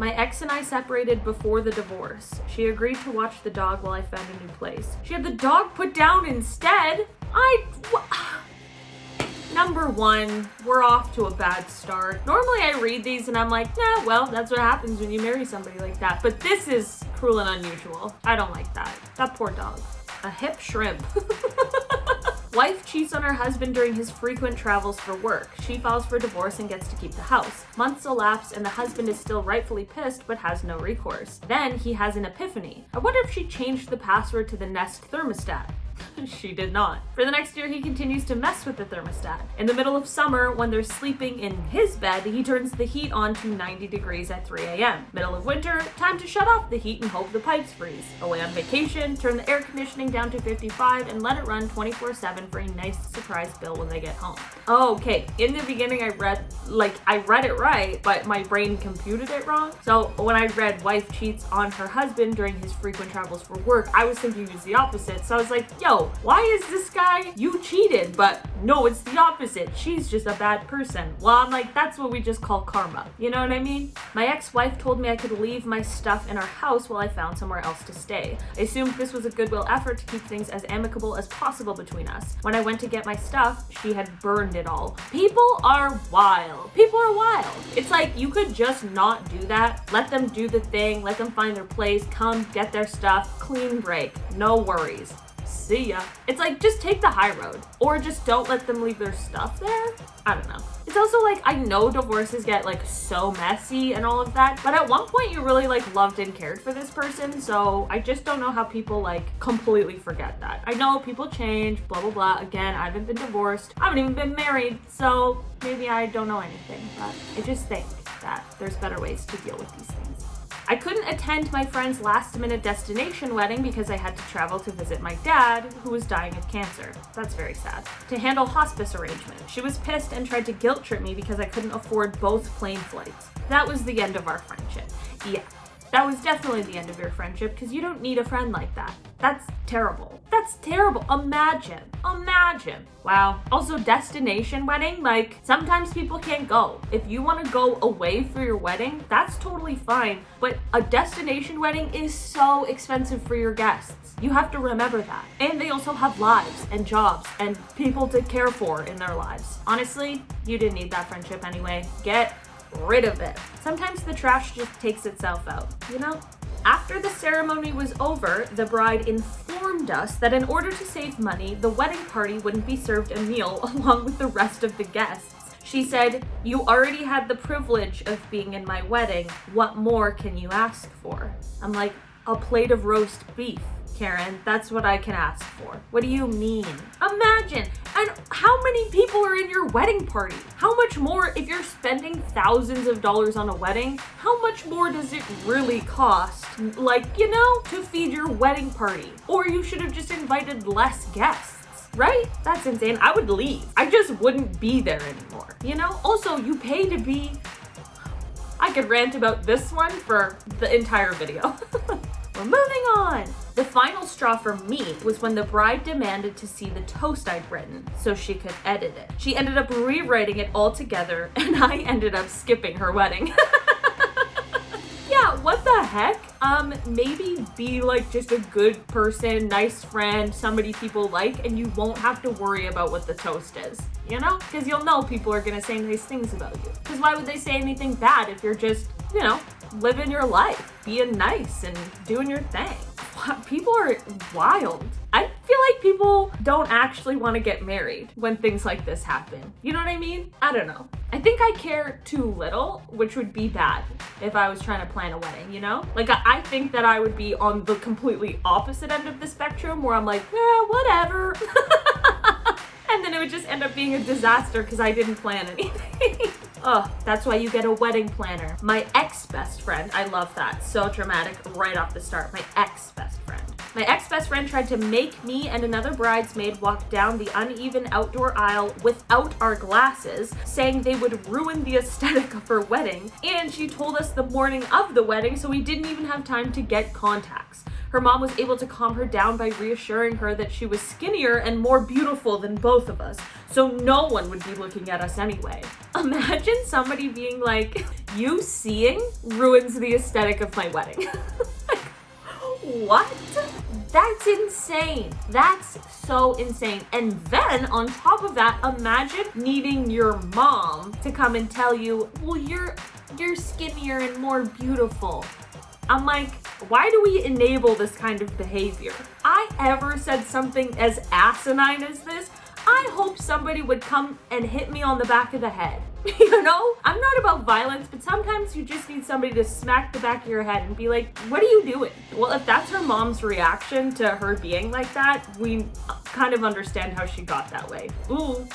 My ex and I separated before the divorce. She agreed to watch the dog while I found a new place. She had the dog put down instead? Number one, we're off to a bad start. Normally I read these and I'm like, nah, well, that's what happens when you marry somebody like that. But this is cruel and unusual. I don't like that. That poor dog. A hip shrimp. Wife cheats on her husband during his frequent travels for work. She files for divorce and gets to keep the house. Months elapse and the husband is still rightfully pissed but has no recourse. Then he has an epiphany. I wonder if she changed the password to the Nest thermostat. She did not. For the next year, he continues to mess with the thermostat. In the middle of summer, when they're sleeping in his bed, he turns the heat on to 90 degrees at 3 a.m. Middle of winter, time to shut off the heat and hope the pipes freeze. Away on vacation, turn the air conditioning down to 55 and let it run 24/7 for a nice surprise bill when they get home. Oh, okay. In the beginning, I read it right, but my brain computed it wrong. So when I read wife cheats on her husband during his frequent travels for work, I was thinking it was the opposite. So I was like, yo, why is this guy, you cheated? But no, it's the opposite. She's just a bad person. Well, I'm like, that's what we just call karma. You know what I mean? My ex-wife told me I could leave my stuff in our house while I found somewhere else to stay. I assumed this was a goodwill effort to keep things as amicable as possible between us. When I went to get my stuff, she had burned it all. People are wild. People are wild. It's like, you could just not do that. Let them do the thing. Let them find their place. Come get their stuff. Clean break. No worries. See ya. It's like, just take the high road, or just don't let them leave their stuff there. I don't know. It's also like, I know divorces get like so messy and all of that, but at one point you really like loved and cared for this person, so I just don't know how people like completely forget that. I know people change, blah blah blah. Again, I haven't been divorced, I haven't even been married, so maybe I don't know anything, but I just think that there's better ways to deal with these things. I couldn't attend my friend's last-minute destination wedding because I had to travel to visit my dad, who was dying of cancer. That's very sad. To handle hospice arrangements. She was pissed and tried to guilt trip me because I couldn't afford both plane flights. That was the end of our friendship. Yeah, that was definitely the end of your friendship because you don't need a friend like that. That's terrible. That's terrible. Imagine. Wow. Also, destination wedding, like, sometimes people can't go. If you want to go away for your wedding, that's totally fine. But a destination wedding is so expensive for your guests. You have to remember that. And they also have lives and jobs and people to care for in their lives. Honestly, you didn't need that friendship anyway. Get rid of it. Sometimes the trash just takes itself out, you know? After the ceremony was over, the bride informed us that in order to save money, the wedding party wouldn't be served a meal along with the rest of the guests. She said, "You already had the privilege of being in my wedding. What more can you ask for?" I'm like, a plate of roast beef. Karen, that's what I can ask for. What do you mean? Imagine, and how many people are in your wedding party? How much more, if you're spending thousands of dollars on a wedding, how much more does it really cost? Like, you know, to feed your wedding party? Or you should have just invited less guests. Right? That's insane. I would leave. I just wouldn't be there anymore. You know? Also, you pay to be... I could rant about this one for the entire video. We're moving on. The final straw for me was when the bride demanded to see the toast I'd written so she could edit it. She ended up rewriting it all together and I ended up skipping her wedding. Yeah, what the heck? Maybe be like just a good person, nice friend, somebody people like, and you won't have to worry about what the toast is, you know? Because you'll know people are gonna say nice things about you. Because why would they say anything bad if you're just, you know, living your life, being nice and doing your thing? People are wild. I feel like people don't actually want to get married when things like this happen. You know what I mean? I don't know. I think I care too little, which would be bad if I was trying to plan a wedding, you know? Like, I think that I would be on the completely opposite end of the spectrum where I'm like, yeah, whatever. And then it would just end up being a disaster because I didn't plan anything. Oh, that's why you get a wedding planner. My ex-best friend, I love that. So dramatic right off the start. My ex-best friend. My ex-best friend tried to make me and another bridesmaid walk down the uneven outdoor aisle without our glasses, saying they would ruin the aesthetic of her wedding. And she told us the morning of the wedding, so we didn't even have time to get contacts. Her mom was able to calm her down by reassuring her that she was skinnier and more beautiful than both of us, so no one would be looking at us anyway. Imagine somebody being like, you seeing ruins the aesthetic of my wedding. What? That's insane. That's so insane. And then on top of that, imagine needing your mom to come and tell you, well, you're skinnier and more beautiful. I'm like, why do we enable this kind of behavior? I ever said something as asinine as this, I hope somebody would come and hit me on the back of the head. You know, I'm not about violence, but sometimes you just need somebody to smack the back of your head and be like, what are you doing? Well, if that's her mom's reaction to her being like that, we kind of understand how she got that way. Ooh.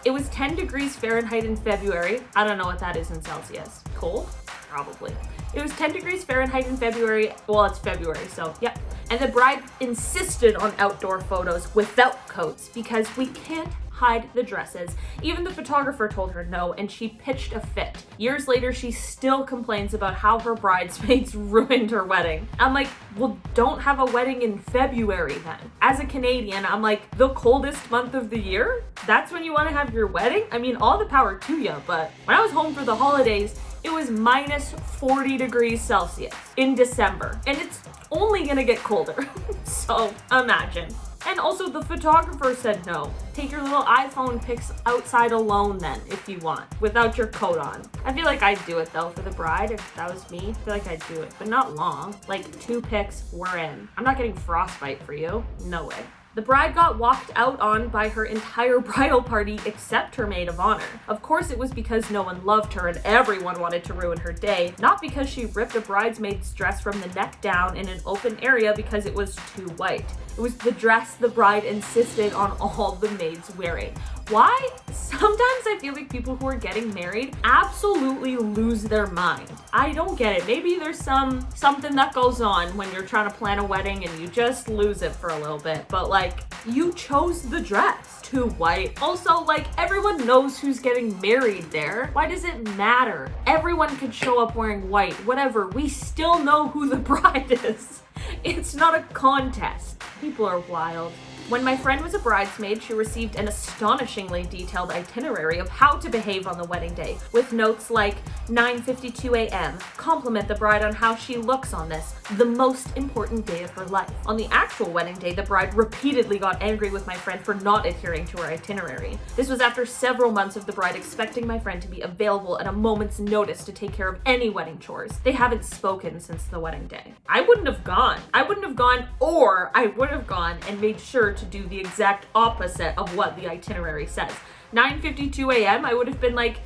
It was 10 degrees Fahrenheit in February. I don't know what that is in Celsius. Cold? Probably. It was 10 degrees Fahrenheit in February. Well, it's February, so yep. And the bride insisted on outdoor photos without coats because we can't hide the dresses. Even the photographer told her no, and she pitched a fit. Years later, she still complains about how her bridesmaids ruined her wedding. I'm like, well, don't have a wedding in February then. As a Canadian, I'm like, the coldest month of the year? That's when you want to have your wedding? I mean, all the power to you, but when I was home for the holidays, it was minus 40 degrees Celsius in December, and it's only gonna get colder. So imagine. And also the photographer said no. Take your little iPhone pics outside alone then, if you want, without your coat on. I feel like I'd do it though for the bride. If that was me, I feel like I'd do it, but not long. Like 2 pics, we're in. I'm not getting frostbite for you. No way. The bride got walked out on by her entire bridal party except her maid of honor. Of course, it was because no one loved her and everyone wanted to ruin her day, not because she ripped a bridesmaid's dress from the neck down in an open area because it was too white. It was the dress the bride insisted on all the maids wearing. Why? Sometimes I feel like people who are getting married absolutely lose their mind. I don't get it. Maybe there's something that goes on when you're trying to plan a wedding and you just lose it for a little bit. But like, you chose the dress. Too white. Also, like, everyone knows who's getting married there. Why does it matter? Everyone could show up wearing white. Whatever. We still know who the bride is. It's not a contest. People are wild. When my friend was a bridesmaid, she received an astonishingly detailed itinerary of how to behave on the wedding day, with notes like 9:52 a.m. Compliment the bride on how she looks on this, the most important day of her life. On the actual wedding day, the bride repeatedly got angry with my friend for not adhering to her itinerary. This was after several months of the bride expecting my friend to be available at a moment's notice to take care of any wedding chores. They haven't spoken since the wedding day. I wouldn't have gone, or I would have gone and made sure to do the exact opposite of what the itinerary says. 9:52 a.m. I would have been like,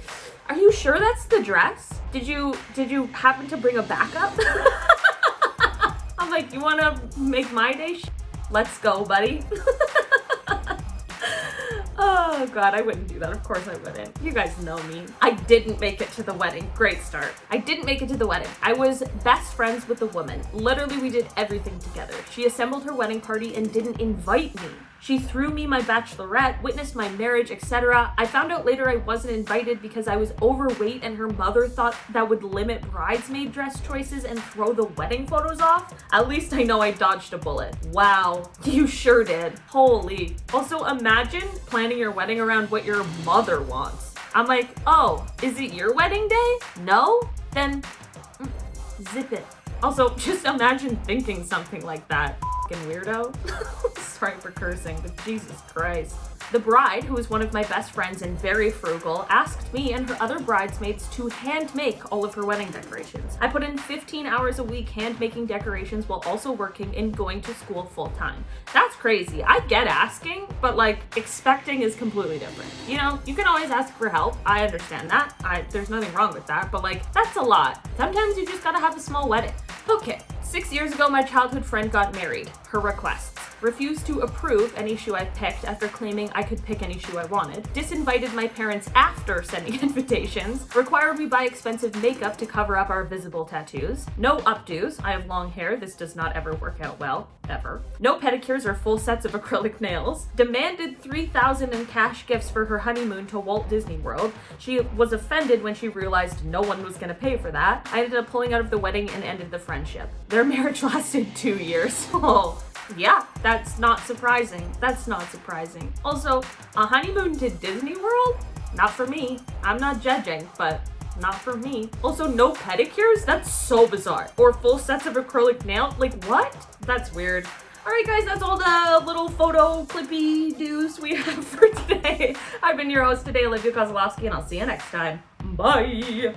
are you sure that's the dress? Did you happen to bring a backup? I'm like, you want to make my day? Let's go, buddy. Oh God, I wouldn't do that. Of course I wouldn't. You guys know me. I didn't make it to the wedding. Great start. I didn't make it to the wedding. I was best friends with the woman. Literally, we did everything together. She assembled her wedding party and didn't invite me. She threw me my bachelorette, witnessed my marriage, etc. I found out later I wasn't invited because I was overweight and her mother thought that would limit bridesmaid dress choices and throw the wedding photos off. At least I know I dodged a bullet. Wow, you sure did. Holy. Also, imagine planning your wedding around what your mother wants. I'm like, oh, is it your wedding day? No? Then zip it. Also, just imagine thinking something like that. Fucking weirdo. Sorry for cursing, but Jesus Christ. The bride, who was one of my best friends and very frugal, asked me and her other bridesmaids to hand make all of her wedding decorations. I put in 15 hours a week hand making decorations while also working and going to school full time. That's crazy. I get asking, but like expecting is completely different. You know, you can always ask for help. I understand that. There's nothing wrong with that, but like that's a lot. Sometimes you just gotta have a small wedding. Okay, 6 years ago, my childhood friend got married. Her requests. refused to approve any shoe I picked after claiming I could pick any shoe I wanted, disinvited my parents after sending invitations, required we buy expensive makeup to cover up our visible tattoos, no updos, I have long hair, this does not ever work out well, ever, no pedicures or full sets of acrylic nails, demanded $3,000 in cash gifts for her honeymoon to Walt Disney World. She was offended when she realized no one was gonna pay for that. I ended up pulling out of the wedding and ended the friendship. Their marriage lasted 2 years. Oh, yeah, that's not surprising. That's not surprising. Also, a honeymoon to Disney World? Not for me. I'm not judging, but not for me. Also, no pedicures? That's so bizarre. Or full sets of acrylic nails? Like, what? That's weird. Alright guys, that's all the little photo clippy do's we have for today. I've been your host today, Olivia Kozlowski, and I'll see you next time. Bye!